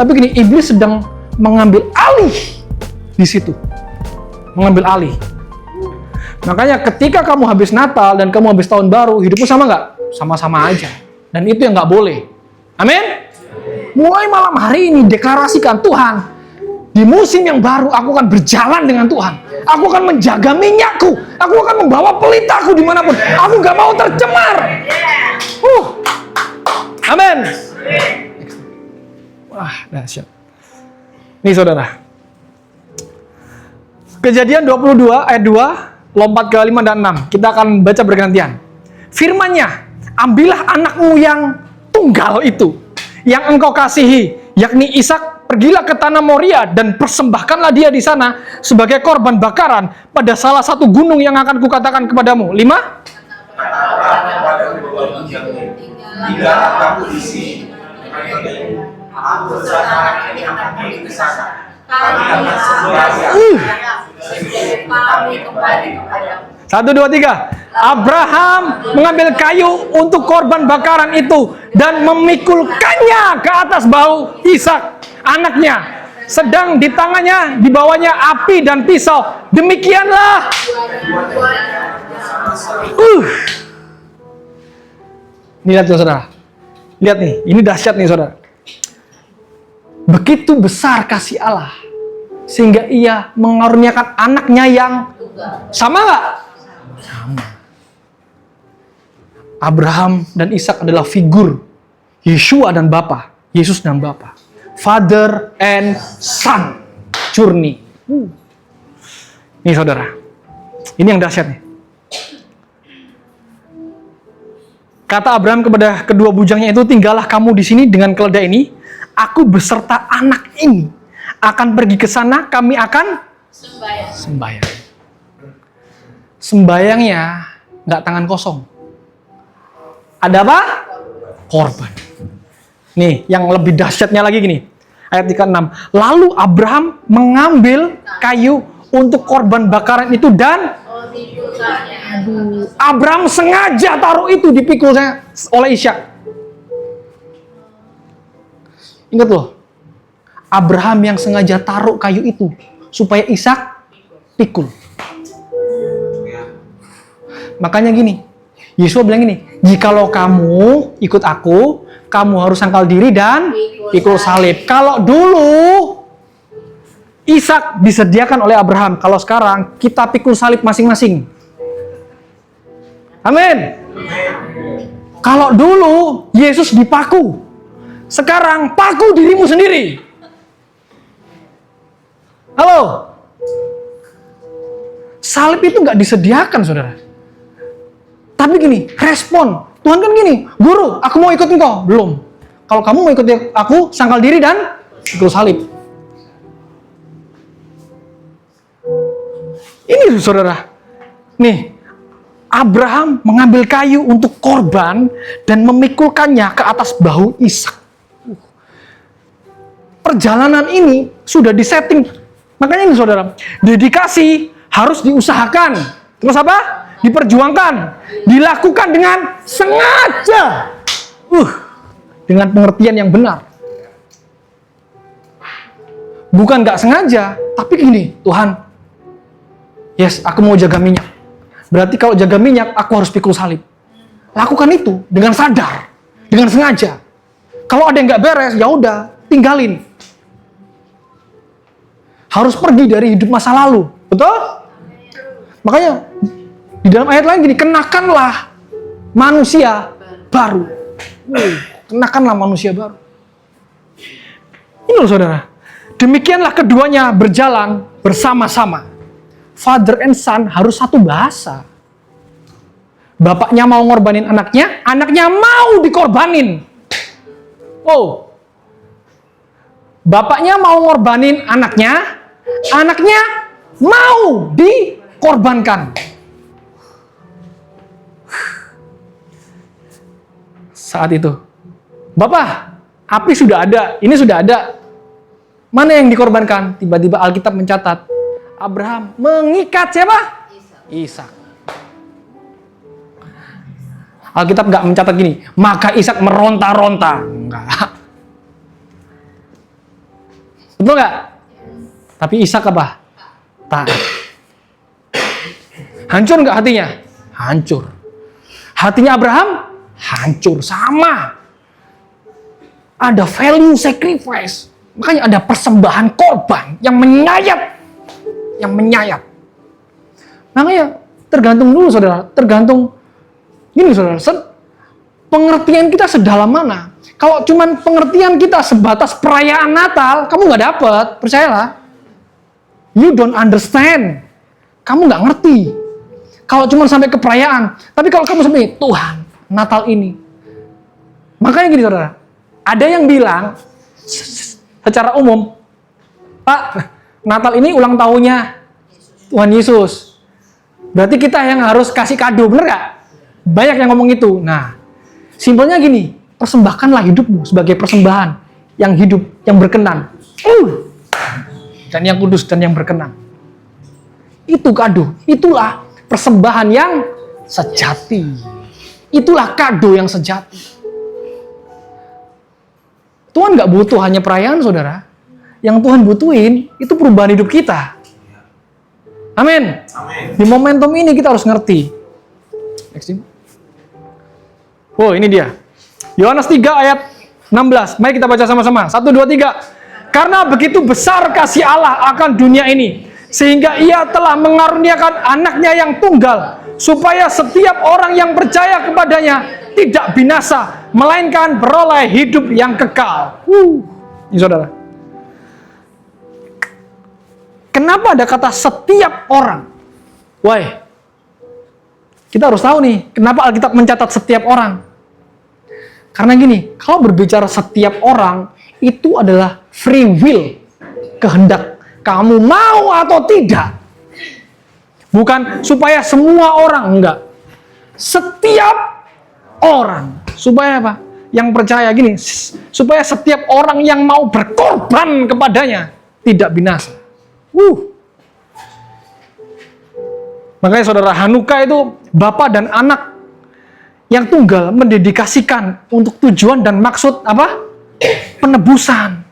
Tapi gini, iblis sedang mengambil alih di situ. Mengambil alih. Makanya ketika kamu habis Natal dan kamu habis Tahun Baru, hidupmu sama nggak? Sama-sama aja. Dan itu yang nggak boleh. Amin? Mulai malam hari ini deklarasikan, Tuhan, di musim yang baru aku akan berjalan dengan Tuhan. Aku akan menjaga minyakku. Aku akan membawa pelitaku dimanapun. Aku nggak mau tercemar. Amin. Wah, dahsyat. Nih saudara. Kejadian 22 ayat 2, lompat ke 5 dan 6. Kita akan baca bergantian. Firman-Nya, ambillah anakmu yang tunggal itu, yang engkau kasihi, yakni Ishak, pergilah ke tanah Moria dan persembahkanlah dia di sana sebagai korban bakaran pada salah satu gunung yang akan kukatakan kepadamu. 5. Bila kamu di sini, aku bersama ini akan pergi ke sana. Kami akan sembahyang. 1, 2, 3. Abraham mengambil kayu untuk korban bakaran itu dan memikulkannya ke atas bahu Ishak, anaknya. Sedang di tangannya dibawanya api dan pisau. Demikianlah. Lihat tuh saudara. Lihat nih, ini dahsyat nih saudara. Begitu besar kasih Allah sehingga ia mengaruniakan anaknya yang sama nggak? Sama. Abraham dan Ishak adalah figur Yeshua dan Bapa, Yesus dan Bapa. Father and Son journey. Nih saudara, ini yang dahsyat nih. Kata Abraham kepada kedua bujangnya itu, tinggallah kamu di sini dengan keledai ini. Aku beserta anak ini akan pergi ke sana. Kami akan sembahyang. Sembahyangnya nggak tangan kosong. Ada apa? Korban. Nih, yang lebih dahsyatnya lagi gini. Ayat 36. Lalu Abraham mengambil kayu untuk korban bakaran itu dan Abraham sengaja taruh itu dipikulnya oleh Ishak. Ingat loh, Abraham yang sengaja taruh kayu itu supaya Ishak pikul. Makanya gini, Yesus bilang gini, jikalau kamu ikut aku, kamu harus sangkal diri dan pikul salib. Kalau dulu Ishak disediakan oleh Abraham, kalau sekarang kita pikul salib masing-masing. Amin. Kalau dulu Yesus dipaku, sekarang paku dirimu sendiri. Halo. Salib itu nggak disediakan, saudara. Tapi gini, respon. Tuhan kan gini, guru, aku mau ikut engkau. Belum. Kalau kamu mau ikut aku, sangkal diri dan pikul salib. Ini saudara. Nih, Abraham mengambil kayu untuk korban dan memikulkannya ke atas bahu Ishak. Perjalanan ini sudah disetting. Makanya ini saudara, dedikasi harus diusahakan. Terus apa? Diperjuangkan. Dilakukan dengan sengaja. Dengan pengertian yang benar. Bukan nggak sengaja, tapi gini, Tuhan, yes, aku mau jaga minyak. Berarti kalau jaga minyak, aku harus pikul salib. Lakukan itu dengan sadar, dengan sengaja. Kalau ada yang nggak beres, ya udah, tinggalin. Harus pergi dari hidup masa lalu, betul? Makanya di dalam ayat lain gini, kenakanlah manusia baru. Kenakanlah manusia baru. Ini loh saudara. Demikianlah keduanya berjalan bersama-sama. Father and son harus satu bahasa. Bapaknya mau ngorbanin anaknya, anaknya mau dikorbanin. Oh. Bapaknya mau ngorbanin anaknya, anaknya mau dikorbankan. Saat itu, Bapak, api sudah ada, ini sudah ada. Mana yang dikorbankan? Tiba-tiba Alkitab mencatat, Abraham mengikat siapa? Ishak. Alkitab nggak mencatat gini, maka Ishak meronta-ronta. Enggak. Betul nggak? Tapi Ishak apa? Taat. Hancur nggak hatinya? Hancur. Hatinya Abraham? Hancur. Sama. Ada value sacrifice. Makanya ada persembahan korban yang menyayat. Yang menyayat. Makanya tergantung dulu saudara. Tergantung. Gini saudara. Pengertian kita sedalam mana? Kalau cuman pengertian kita sebatas perayaan Natal, kamu nggak dapet. Percayalah. You don't understand. Kamu nggak ngerti. Kalau cuma sampai ke perayaan. Tapi kalau kamu sampai, Tuhan, Natal ini. Makanya gini saudara. Ada yang bilang, secara umum, Pak, Natal ini ulang tahunnya Tuhan Yesus. Berarti kita yang harus kasih kado, bener gak? Banyak yang ngomong itu. Nah, simpelnya gini, persembahkanlah hidupmu sebagai persembahan yang hidup, yang berkenan. Dan yang kudus dan yang berkenan. Itu kado, itulah persembahan yang sejati. Itulah kado yang sejati. Tuhan gak butuh hanya perayaan, saudara. Yang Tuhan butuhin, itu perubahan hidup kita. Amin. Di momentum ini kita harus ngerti. Next. Oh, ini dia. Yohanes 3 ayat 16. Mari kita baca sama-sama. 1, 2, 3. Karena begitu besar kasih Allah akan dunia ini, sehingga ia telah mengaruniakan anaknya yang tunggal, supaya setiap orang yang percaya kepadanya tidak binasa, melainkan beroleh hidup yang kekal. Ini saudara. Kenapa ada kata setiap orang? Why? Kita harus tahu nih, kenapa Alkitab mencatat setiap orang? Karena gini, kalau berbicara setiap orang, itu adalah free will, kehendak. Kamu mau atau tidak. Bukan supaya semua orang, enggak. Setiap orang. Supaya apa? Yang percaya gini, supaya setiap orang yang mau berkorban kepadanya tidak binasa. Makanya saudara, Hanukkah itu Bapa dan anak yang tunggal mendedikasikan untuk tujuan dan maksud apa? Penebusan.